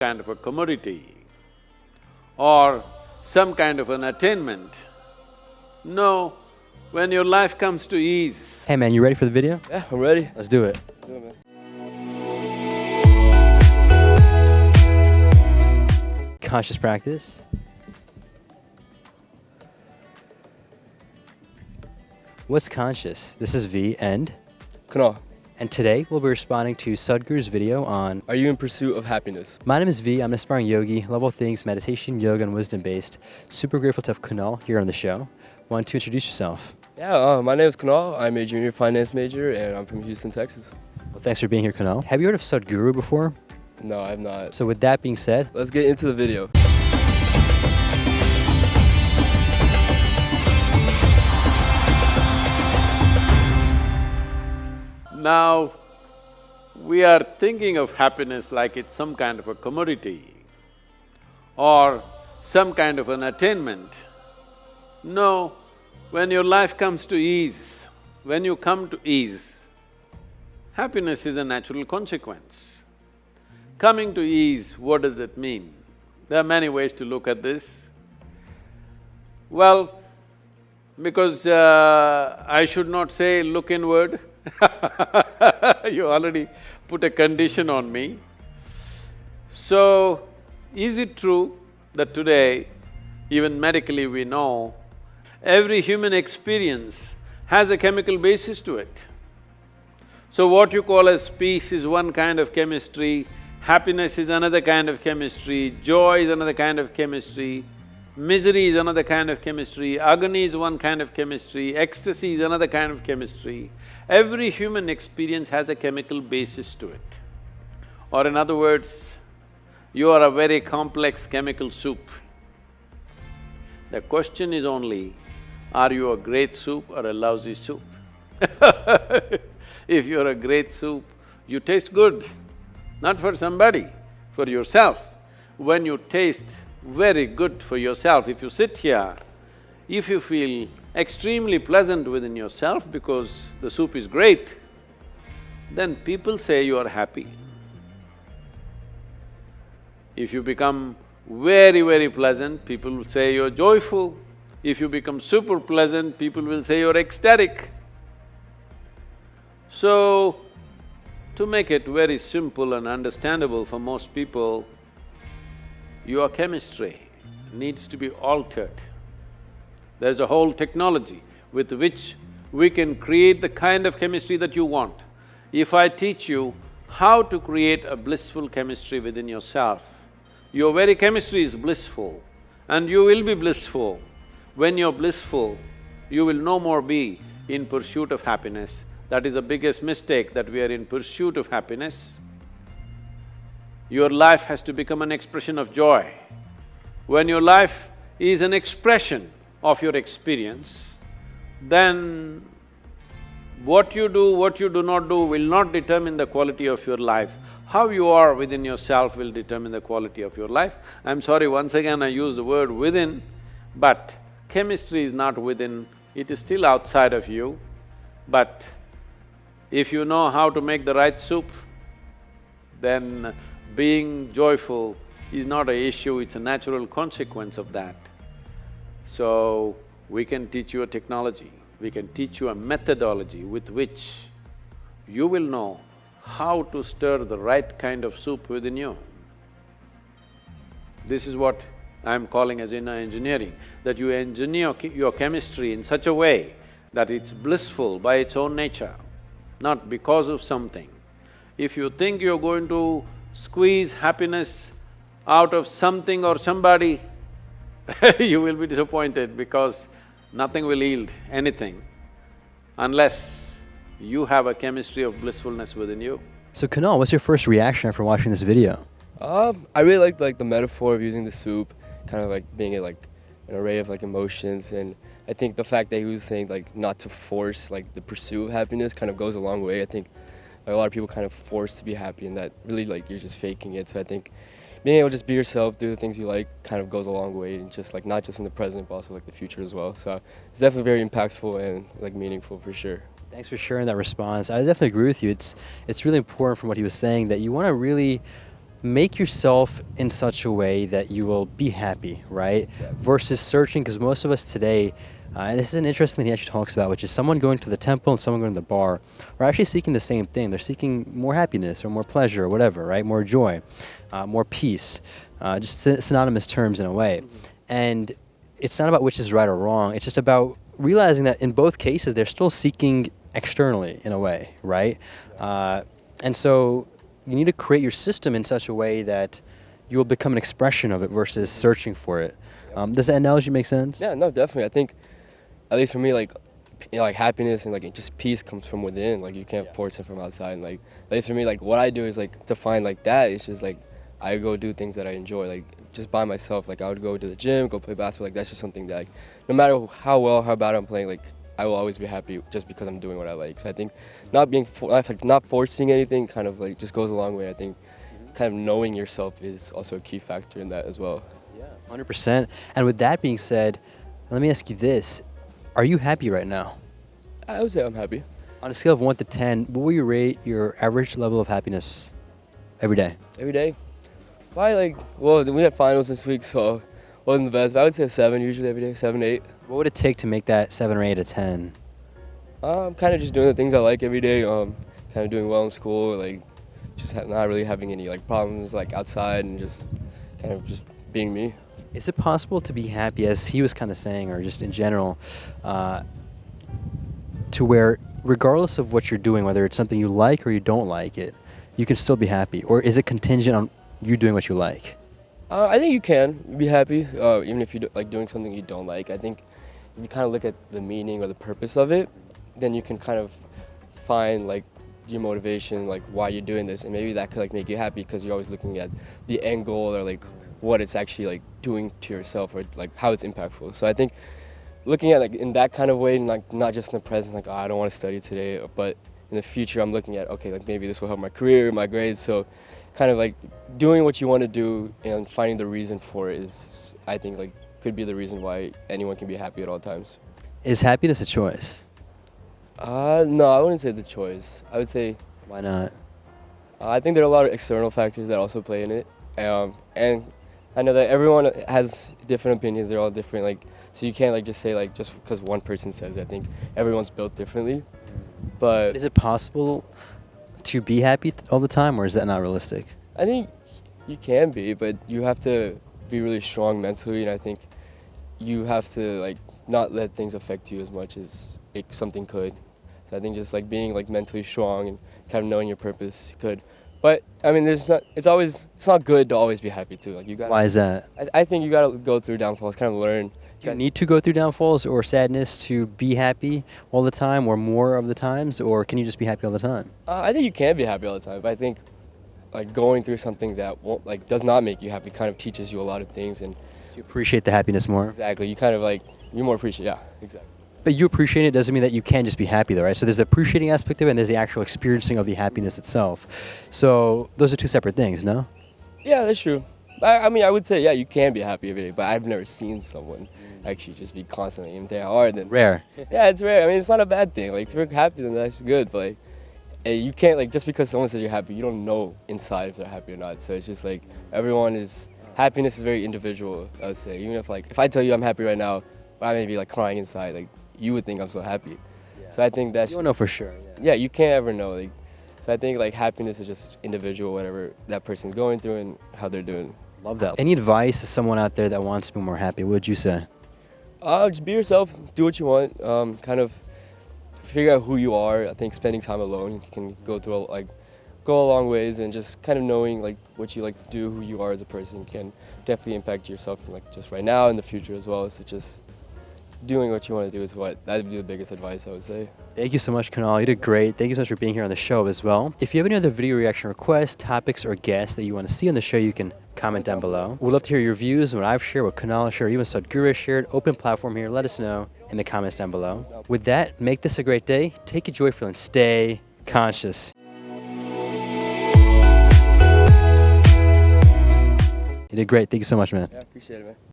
kind of a commodity or some kind of an attainment. No, when your life comes to ease. Hey man, you ready for the video? Yeah, I'm ready. Let's do it. Let's do it, man. Conscious practice. What's conscious? This is V and Kunal, and today we'll be responding to Sadhguru's video on are you in pursuit of happiness? My name is V, I'm an aspiring yogi, love all things meditation, yoga, and wisdom based. Super grateful to have Kunal here on the show. Why don't you introduce yourself? Yeah, my name is Kunal. I'm a junior finance major and I'm from Houston, Texas. Well, thanks for being here, Kunal. Have you heard of Sadhguru before? No, I've not. So with that being said, Let's get into the video. Now, we are thinking of happiness like it's some kind of a commodity or some kind of an attainment. No, when your life comes to ease, when you come to ease, happiness is a natural consequence. Coming to ease, what does it mean? There are many ways to look at this. Well, because I should not say look inward, you already put a condition on me. So, is it true that today, even medically we know, every human experience has a chemical basis to it? So what you call as peace is one kind of chemistry, happiness is another kind of chemistry, joy is another kind of chemistry, misery is another kind of chemistry, agony is one kind of chemistry, ecstasy is another kind of chemistry. Every human experience has a chemical basis to it. Or in other words, you are a very complex chemical soup. The question is only, are you a great soup or a lousy soup? If you're a great soup, you taste good, not for somebody, for yourself. When you taste very good for yourself, if you sit here, if you feel extremely pleasant within yourself because the soup is great, then people say you are happy. If you become very, very pleasant, people will say you're joyful. If you become super pleasant, people will say you're ecstatic. So, to make it very simple and understandable for most people, your chemistry needs to be altered. There's a whole technology with which we can create the kind of chemistry that you want. If I teach you how to create a blissful chemistry within yourself, your very chemistry is blissful and you will be blissful. When you're blissful, you will no more be in pursuit of happiness. That is the biggest mistake, that we are in pursuit of happiness. Your life has to become an expression of joy. When your life is an expression of your experience, then what you do, what you do not do will not determine the quality of your life. How you are within yourself will determine the quality of your life. I'm sorry, once again I use the word within, but chemistry is not within, it is still outside of you. But if you know how to make the right soup, then being joyful is not an issue, it's a natural consequence of that. So, we can teach you a technology, we can teach you a methodology with which you will know how to stir the right kind of soup within you. This is what I'm calling as inner engineering, that you engineer your chemistry in such a way that it's blissful by its own nature, not because of something. If you think you're going to squeeze happiness out of something or somebody, you will be disappointed because nothing will yield anything unless you have a chemistry of blissfulness within you. so Kunal, what's your first reaction after watching this video? I really liked the metaphor of using the soup, kind of like being an array of emotions, and I think the fact that he was saying not to force the pursuit of happiness kind of goes a long way. I think a lot of people kind of force to be happy and that really you're just faking it. So I think being able to just be yourself, do the things you like, kind of goes a long way, and just not just in the present but also the future as well. So it's definitely very impactful and meaningful for sure. Thanks for sharing that response. I definitely agree with you. It's really important from what he was saying that you want to really make yourself in such a way that you will be happy, right? Yeah. Versus searching, because most of us today, and this is an interesting thing he actually talks about, which is someone going to the temple and someone going to the bar are actually seeking the same thing. They're seeking more happiness or more pleasure or whatever, right? More joy, more peace, just synonymous terms in a way. And it's not about which is right or wrong. It's just about realizing that in both cases, they're still seeking externally in a way, right? And so you need to create your system in such a way that you will become an expression of it versus searching for it. Does that analogy make sense? Yeah, no, definitely. I think, at least for me, like, like happiness and like just peace comes from within. Like you can't force it from outside. And like, at least for me, like what I do is like to find like that. It's just like I go do things that I enjoy. Like just by myself. Like I would go to the gym, go play basketball. Like that's just something that, like, no matter how well, how bad I'm playing, like I will always be happy just because I'm doing what I like. So I think not being not forcing anything kind of like just goes a long way. I think kind of knowing yourself is also a key factor in that as well. Yeah, 100%. And with that being said, let me ask you this. Are you happy right now? I would say I'm happy. On a scale of 1 to 10, what will you rate your average level of happiness every day? Every day? Probably like, well, we had finals this week, so it wasn't the best. But I would say a 7 usually every day, 7, 8. What would it take to make that 7 or 8 a 10? I'm kind of just doing the things I like every day. Kind of doing well in school, like just not really having any like problems like outside, and just kind of just being me. Is it possible to be happy, as he was kind of saying, or just in general, to where regardless of what you're doing, whether it's something you like or you don't like it, you can still be happy? Or is it contingent on you doing what you like? I think you can be happy, even if you like doing something you don't like. I think if you kind of look at the meaning or the purpose of it, then you can kind of find like your motivation, like why you're doing this, and maybe that could like make you happy because you're always looking at the end goal or like what it's actually like doing to yourself or like how it's impactful. So I think looking at like in that kind of way, and like not just in the present, like, oh, I don't want to study today, but in the future I'm looking at, okay, like maybe this will help my career, my grades. So kind of like doing what you want to do and finding the reason for it is, I think, like could be the reason why anyone can be happy at all times. Is happiness a choice? No, I wouldn't say the choice. I would say, Why not? I think there are a lot of external factors that also play in it, and I know that everyone has different opinions. They're all different, like, so you can't like just say like just because one person says it. I think everyone's built differently. But Is it possible to be happy all the time, or is that not realistic? I think you can be, but you have to be really strong mentally, and I think you have to like not let things affect you as much as something could. So I think just like being like mentally strong and kind of knowing your purpose could. But I mean, it's not good to always be happy too. Like you got. Why is that? I think you gotta go through downfalls, kind of learn. Do you need to go through downfalls or sadness to be happy all the time, or more of the times, or can you just be happy all the time? I think you can be happy all the time, but I think like going through something that won't like does not make you happy kind of teaches you a lot of things, and To appreciate the happiness more? exactly you kind of like you more appreciate. Yeah, exactly. But you appreciate it doesn't mean that you can just be happy though, right? So there's the appreciating aspect of it and there's the actual experiencing of the happiness itself. So those are two separate things, no? Yeah, that's true. I mean, I would say, yeah, you can be happy every day, but I've never seen someone actually just be constantly aiming their hard. And Rare. yeah, it's rare. I mean, it's not a bad thing. Like, if you're happy, then that's good. But, like, you can't, like, just because someone says you're happy, you don't know inside if they're happy or not. So it's just, like, happiness is very individual, I would say. Even if I tell you I'm happy right now, but I may be, like, crying inside, like, you would think I'm so happy. Yeah. So I think that's... You don't know for sure. Yeah, you can't ever know. Like, so I think, like, happiness is just individual, whatever that person's going through and how they're doing. Love that. Any advice to someone out there that wants to be more happy, what would you say? Just be yourself, do what you want, kind of figure out who you are. I think spending time alone can go a long ways, and just kind of knowing like what you like to do, who you are as a person can definitely impact yourself like just right now and the future as well. So just doing what you want to do is that would be the biggest advice I would say. Thank you so much, Kunal. You did great. Thank you so much for being here on the show as well. If you have any other video reaction requests, topics, or guests that you want to see on the show, you can comment down below. We'd love to hear your views on what I've shared, what Kunal has shared, even Sadhguru has shared. Open platform here. Let us know in the comments down below. With that, make this a great day. Take it joyful and stay conscious. You did great. Thank you so much, man. Yeah, appreciate it, man.